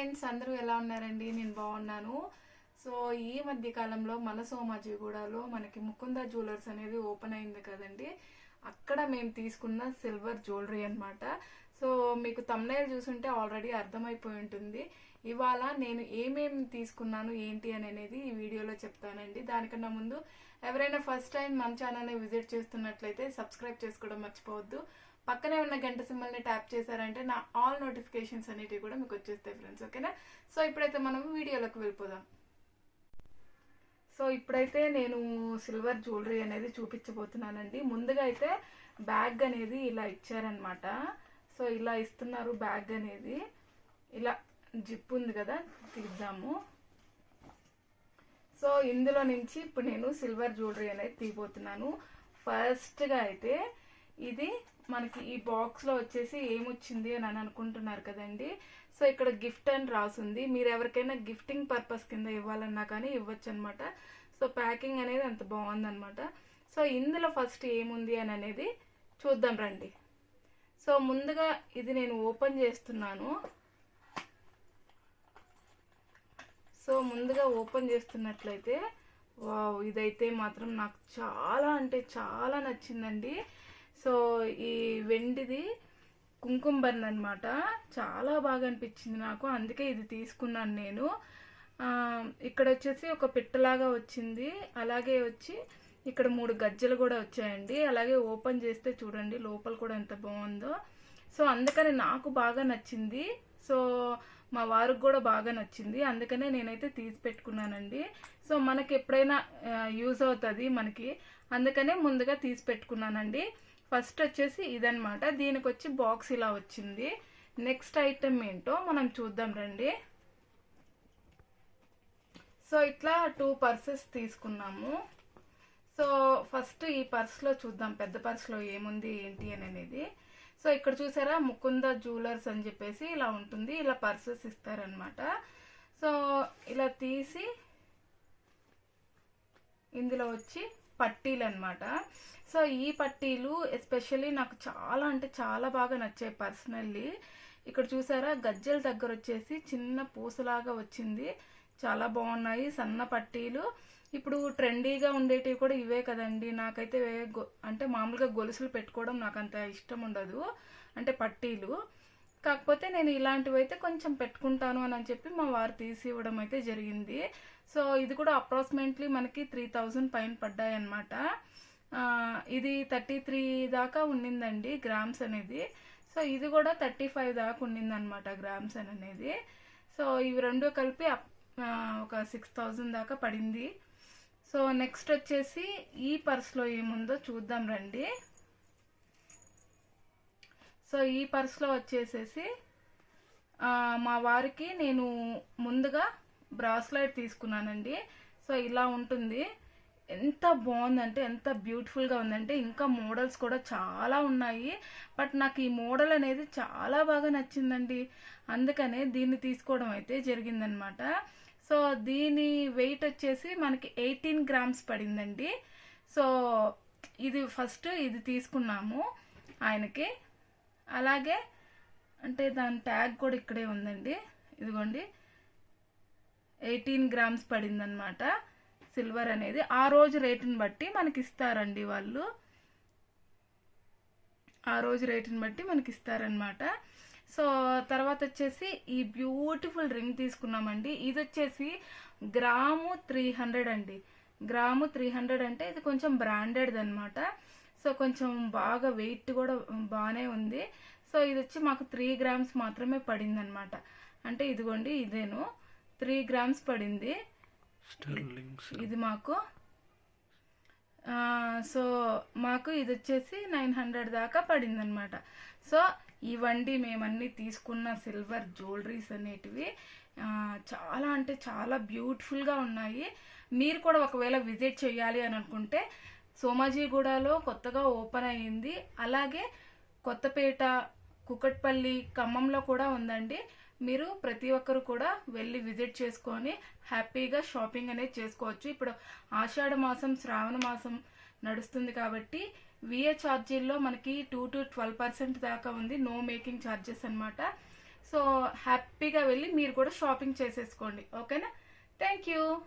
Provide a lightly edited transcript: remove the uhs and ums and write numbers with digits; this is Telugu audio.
ఫ్రెండ్స్, అందరూ ఎలా ఉన్నారండి? నేను బాగున్నాను. సో ఈ మధ్య కాలంలో మన సోమాజిగూడలో మనకి ముకుంద జ్యువెలర్స్ అనేది ఓపెన్ అయింది కదండి. అక్కడ మేము తీసుకున్న సిల్వర్ జ్యువెలరీ అన్నమాట. సో మీకు థంబ్నెయిల్ చూసుంటే ఆల్రెడీ అర్థమైపోయి ఉంటుంది. ఇవాళ నేను ఏమేమి తీసుకున్నాను ఏంటి అనేది ఈ వీడియోలో చెప్తానండి. దానికన్నా ముందు ఎవరైనా ఫస్ట్ టైం మన ఛానల్ని విజిట్ చేస్తున్నట్లయితే సబ్స్క్రైబ్ చేసుకోవడం మర్చిపోవద్దు. పక్కనే ఉన్న గంట సింబల్ని ట్యాప్ చేశారంటే నా ఆల్ నోటిఫికేషన్స్ అనేటివి కూడా మీకు వచ్చేస్తాయి ఫ్రెండ్స్. ఓకేనా? సో ఇప్పుడైతే మనం వీడియోలోకి వెళ్ళిపోదాం. సో ఇప్పుడైతే నేను సిల్వర్ జ్యువెలరీ అనేది చూపించబోతున్నానండి. ముందుగా అయితే బ్యాగ్ అనేది ఇలా ఇచ్చారనమాట. సో ఇలా ఇస్తున్నారు బ్యాగ్ అనేది. ఇలా జిప్ ఉంది కదా, తీద్దాము. సో ఇందులో నుంచి ఇప్పుడు నేను సిల్వర్ జ్యువెలరీ అనేది తీయబోతున్నాను. ఫస్ట్గా అయితే ఇది మనకి ఈ బాక్స్లో వచ్చేసి ఏమొచ్చింది అని అనుకుంటున్నారు కదండి. సో ఇక్కడ గిఫ్ట్ అని రాసుంది. మీరు ఎవరికైనా గిఫ్టింగ్ పర్పస్ కింద ఇవ్వాలన్నా కానీ ఇవ్వచ్చు అనమాట. సో ప్యాకింగ్ అనేది అంత బాగుందనమాట. సో ఇందులో ఫస్ట్ ఏముంది అనేది చూద్దాం రండి. సో ముందుగా ఇది నేను ఓపెన్ చేస్తున్నాను. సో ముందుగా ఓపెన్ చేస్తున్నట్లయితే వావ్, ఇదైతే మాత్రం నాకు చాలా అంటే చాలా నచ్చిందండి. సో ఈ వెండిది కుంకుమ బర్న్ అనమాట. చాలా బాగా అనిపించింది నాకు, అందుకే ఇది తీసుకున్నాను నేను. ఇక్కడ వచ్చేసి ఒక పిట్టలాగా వచ్చింది, అలాగే వచ్చి ఇక్కడ 3 గజ్జలు కూడా వచ్చాయండి. అలాగే ఓపెన్ చేస్తే చూడండి లోపల కూడా ఎంత బాగుందో. సో అందుకని నాకు బాగా నచ్చింది. సో మా వారికి కూడా బాగా నచ్చింది, అందుకనే నేనైతే తీసి పెట్టుకున్నానండి. సో మనకి ఎప్పుడైనా యూజ్ అవుతుంది మనకి, అందుకనే ముందుగా తీసి పెట్టుకున్నానండి. ఫస్ట్ వచ్చేసి ఇదనమాట. దీనికి వచ్చి బాక్స్ ఇలా వచ్చింది. నెక్స్ట్ ఐటమ్ ఏంటో మనం చూద్దాం రండి. సో ఇట్లా 2 పర్సెస్ తీసుకున్నాము. సో ఫస్ట్ ఈ పర్స్లో చూద్దాం, పెద్ద పర్స్లో ఏముంది ఏంటి అనేది. సో ఇక్కడ చూసారా ముకుంద జ్యువెలర్స్ అని చెప్పేసి ఇలా ఉంటుంది. ఇలా పర్సెస్ ఇస్తారనమాట. సో ఇలా తీసి ఇందులో వచ్చి పట్టీలు అనమాట. సో ఈ పట్టీలు ఎస్పెషల్లీ నాకు చాలా అంటే చాలా బాగా నచ్చాయి పర్సనల్లీ. ఇక్కడ చూసారా గజ్జల దగ్గర వచ్చేసి చిన్న పూసలాగా వచ్చింది, చాలా బాగున్నాయి. సన్న పట్టీలు ఇప్పుడు ట్రెండీగా ఉండేటివి కూడా ఇవే కదండి. నాకైతే అంటే మామూలుగా గొలుసులు పెట్టుకోవడం నాకు అంత ఇష్టం ఉండదు, అంటే పట్టీలు. కాకపోతే నేను ఇలాంటివి అయితే కొంచెం పెట్టుకుంటాను అని చెప్పి మా వారు తీసి ఇవ్వడం అయితే జరిగింది. సో ఇది కూడా అప్రాక్సిమేట్లీ మనకి 3000 పైన పడ్డాయి అన్నమాట. ఇది 33 దాకా ఉండిందండి గ్రామ్స్ అనేది. సో ఇది కూడా 35 దాకా ఉండిందనమాట గ్రామ్స్ అనేది. సో ఇవి రెండు కలిపి ఒక 6000 దాకా పడింది. సో నెక్స్ట్ వచ్చేసి ఈ పర్స్లో ఏముందో చూద్దాం రండి. సో ఈ పర్స్లో వచ్చేసేసి మా వారికి నేను ముందుగా బ్రాస్లైట్ తీసుకున్నానండి. సో ఇలా ఉంటుంది. ఎంత బాగుందంటే ఎంత బ్యూటిఫుల్గా ఉందంటే, ఇంకా మోడల్స్ కూడా చాలా ఉన్నాయి. బట్ నాకు ఈ మోడల్ అనేది చాలా బాగా నచ్చిందండి, అందుకనే దీన్ని తీసుకోవడం అయితే జరిగిందనమాట. సో దీని వెయిట్ వచ్చేసి మనకి 18 గ్రామ్స్ పడిందండి. సో ఇది ఫస్ట్ ఇది తీసుకున్నాము ఆయనకి. అలాగే అంటే దాని ట్యాగ్ కూడా ఇక్కడే ఉందండి, ఇదిగోండి 18 గ్రామ్స్ పడిందనమాట సిల్వర్ అనేది. ఆ రోజు రేటుని బట్టి మనకి ఇస్తారండి వాళ్ళు, ఆ రోజు రేటుని బట్టి మనకి ఇస్తారనమాట. సో తర్వాత వచ్చేసి ఈ బ్యూటిఫుల్ రింగ్ తీసుకున్నామండి. ఇది వచ్చేసి గ్రాము 300 అండి. గ్రాము 300 అంటే ఇది కొంచెం బ్రాండెడ్ అనమాట. సో కొంచెం బాగా వెయిట్ కూడా బాగానే ఉంది. సో ఇది వచ్చి మాకు 3 గ్రామ్స్ మాత్రమే పడింది అనమాట. అంటే ఇదిగోండి ఇదేను 3 గ్రామ్స్ పడింది ఇది మాకు. సో మాకు ఇది వచ్చేసి 900 దాకా పడింది అనమాట. సో ఇవండి మేమన్నీ తీసుకున్న సిల్వర్ జ్యువెలరీస్ అనేటివి. చాలా అంటే చాలా బ్యూటిఫుల్గా ఉన్నాయి. మీరు కూడా ఒకవేళ విజిట్ చేయాలి అని అనుకుంటే సోమాజిగూడలో కొత్తగా ఓపెన్ అయ్యింది. అలాగే కొత్తపేట, కుకట్పల్లి, ఖమ్మంలో కూడా ఉందండి. మీరు ప్రతి ఒక్కరు కూడా వెళ్ళి విజిట్ చేసుకొని హ్యాపీగా షాపింగ్ అనేది చేసుకోవచ్చు. ఇప్పుడు ఆషాఢ మాసం, శ్రావణ మాసం నడుస్తుంది కాబట్టి విఏ ఛార్జీల్లో మనకి 2 to 12% దాకా ఉంది, నో మేకింగ్ ఛార్జెస్ అనమాట. సో హ్యాపీగా వెళ్ళి మీరు కూడా షాపింగ్ చేసేసుకోండి. ఓకేనా? Thank you.